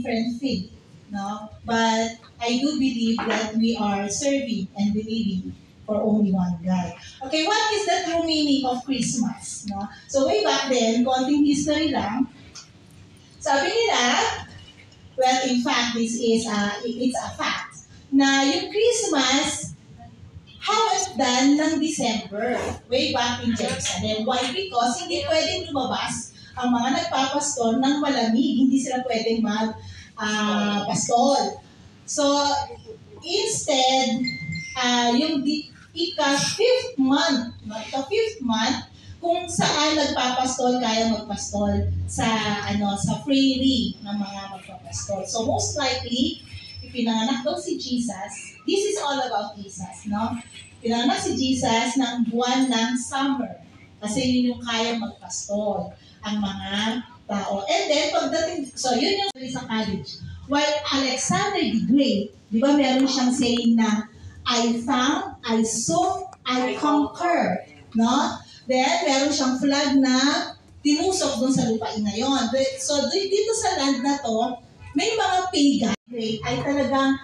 different faith, no? But I do believe that we are serving and believing for only one God. Okay, what is the true meaning of Christmas? No? So way back then, konting history lang, sabi nila, well, in fact, it's a fact, na yung Christmas, hawasdan ng December, way back in Jerusalem. Why? Because hindi pwedeng lumabas ang mga nagpapastol ng malamig. Hindi sila pwedeng pastol. So, instead, yung ika-fifth month, kung saan nagpapastol, kaya magpastol sa freely ng mga magpapastol. So, most likely, ipinanganak daw si Jesus. This is all about Jesus, no? Pinanganak si Jesus ng buwan ng summer. Kasi yun yung kaya magpastol ang mga tao. And then, pagdating, so yun yung sa college. While Alexander the Great, di ba meron siyang saying na, I found, I saw, I conquer, no? Then, meron siyang flag na tinusok dun sa lupain na yun. So, dito sa land na to, may mga pagan ay talagang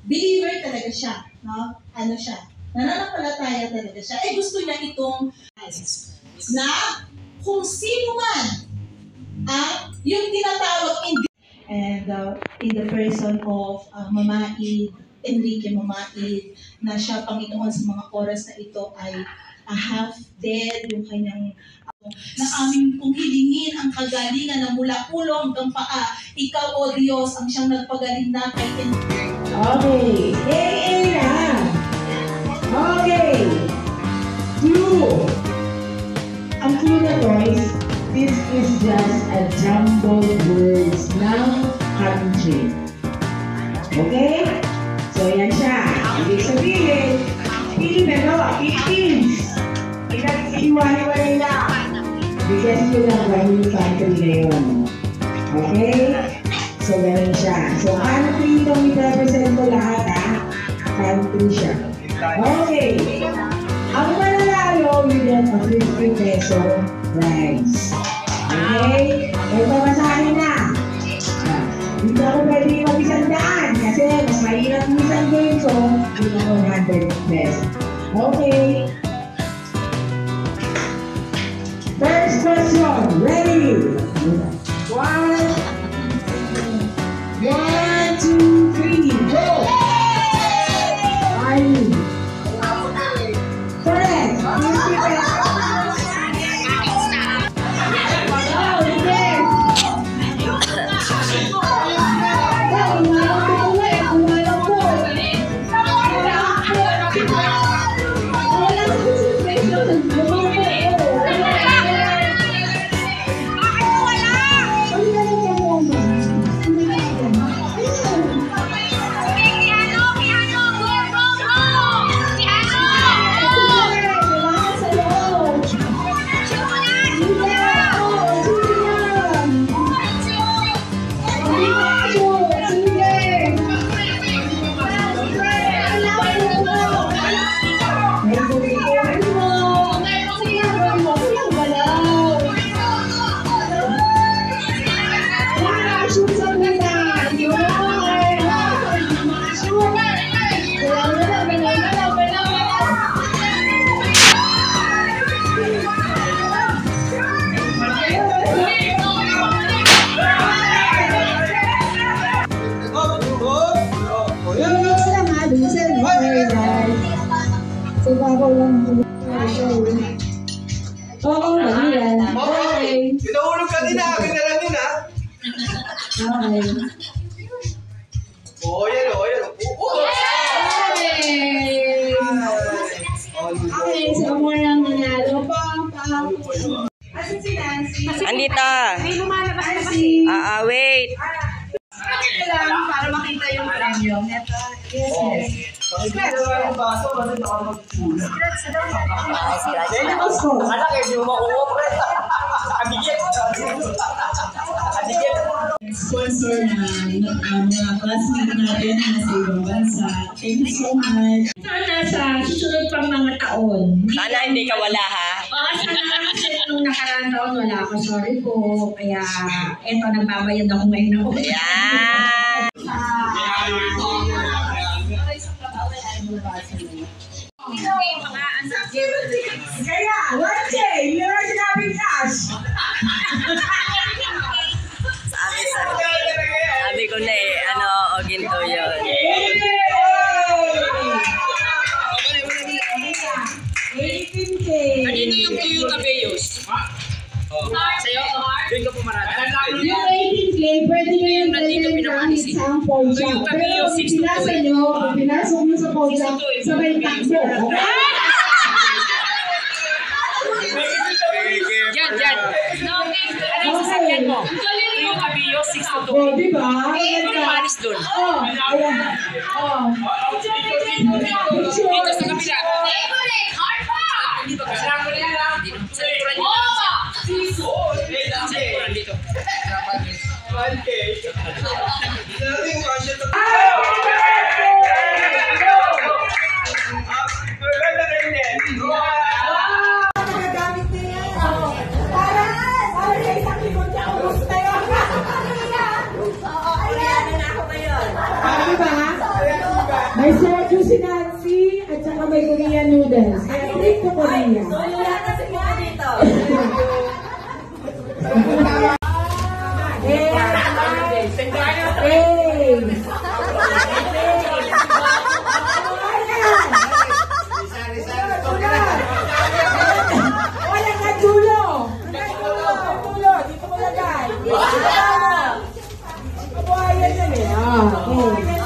believer talaga siya, no? Ano siya? Nananampalataya talaga siya. Gusto niya itong na kung sino man ang yung tinatawag in the person of Mamaid, Enrique Mamaid, na siya Panginoon sa mga oras na ito ay half dead, yung kanyang na aming kung hilingin ang kagalingan na mula ulo hanggang paa. Ikaw, O Diyos, ang siyang nagpagaling natin. Okay. lang. Okay. Clue. Ang clue na to is, this is just a jumbled words ng country. Okay? So, yan siya. Ibig sabihin, Philippines. Iwani-wani na. Bigyan nyo lang ba yung country na yun. Okay? So, ganun siya. So, country itong i-represent ko lahat, ha? Country siya. Okay. Ang mananalo, you get a 50 peso prize. Okay? May pamasahin na. Hindi ako pwede mag-100 kasi mas mahirap isang game, so hindi ako 100 pesos. Okay. First question. Ready? 1, 2, 3, go! Correct! Oo, yan. Okay. Pinahulog kanina, kinala din ha. Okay. Yan o. Okay, so murang nanalo pa. Asan si Nancy? Andito. May lumalabas na kasi. Wait. Lang para makita yung premyo. Yes. Sponsor na mga classmate natin na sa ibang bansa. Thank you so much. Sana sa susunod pang mga taon. Sana hindi ka wala ha. Sana kasi nung nakaraan taon wala ako, sorry po. Kaya eto, nagbabayad ako ngayon na ulit. Yan! Kaya, one day, meron sinabing cash. Sabi ko na eh, ano, o ginto yun. 18K. Kanino yung Toyota Vios? Sa'yo? Doon ka pumarada? Yung 18K, pwede nyo yung Nandito pinapalis eh. sa phone shop. Toyota Pero Vios kung pinasa nyo, kung pinasok nyo sa phone shop, sabay takbo. Yan, yan. Ano yung sasakyan mo? Toyota Vios 622. O, diba? Ano panis doon? Oh, ayan. Oh. Dito sa kabila. Hindi ba kasi? Sa likuran nyo. Sa likuran dito. 1K. Sabi mo kasi ito. May soju si Nancy at saka may Korean noodles. Kaya trip ko Korea. Wala nga dulo. Dulo. Dito mo lagay. Kabuhayan yan eh.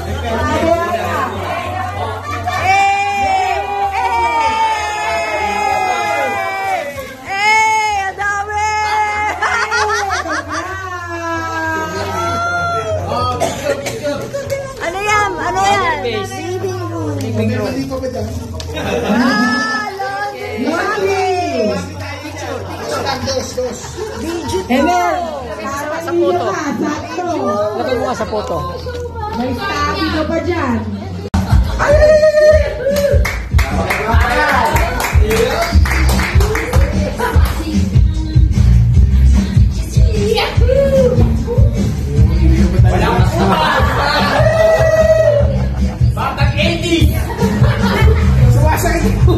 Ano yan? Ano yan? Living room. Emel, Sa photo. lagay mo sa photo. May stabi ka pa dyan. Batang 80! Sumasakit po.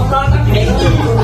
Batang 80!